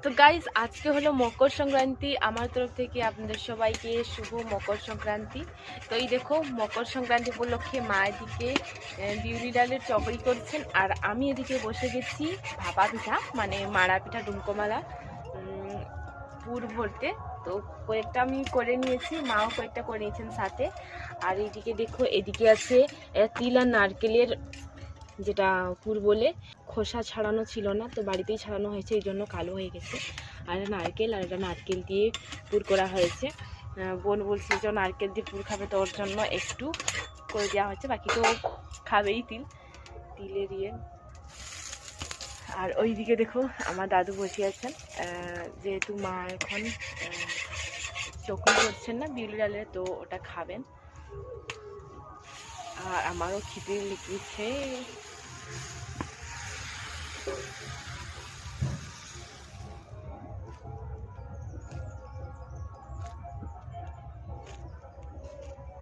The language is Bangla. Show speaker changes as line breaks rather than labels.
তো গাইজ আজকে হলো মকর সংক্রান্তি। আমার তরফ থেকে আপনাদের সবাইকে শুভ মকর সংক্রান্তি। তো এই দেখো মকর সংক্রান্তি উপলক্ষে মা এদিকে বিউলি ডালের চকরি করছেন, আর আমি এদিকে বসে গেছি ভাপা পিঠা মানে মাড়া পিঠা ডুমকোমালা পুর ভরতে। তো কয়েকটা আমি করে নিয়েছি, মাও কয়েকটা করে নিয়েছেন সাথে। আর এইদিকে দেখো এদিকে আছে তিল আর নারকেলের যেটা পুর বলে, খোসা ছাড়ানো ছিল না, তো বাড়িতেই ছাড়ানো হয়েছে, এই জন্য কালো হয়ে গেছে। আর নারকেল, আর এটা নারকেল দিয়ে পুর করা হয়েছে। বোন বলছে যে নারকেল দিয়ে পুর খাবে, তো ওর জন্য একটু করে দেওয়া হচ্ছে, বাকি তো খাবেই তিলে দিয়ে। আর ওইদিকে দেখো আমার দাদু বসে আছেন, যেহেতু মা এখন চকরি করছেন না বিউলি ডালের, তো ওটা খাবেন। আর আমারও খিদে লেগেছে।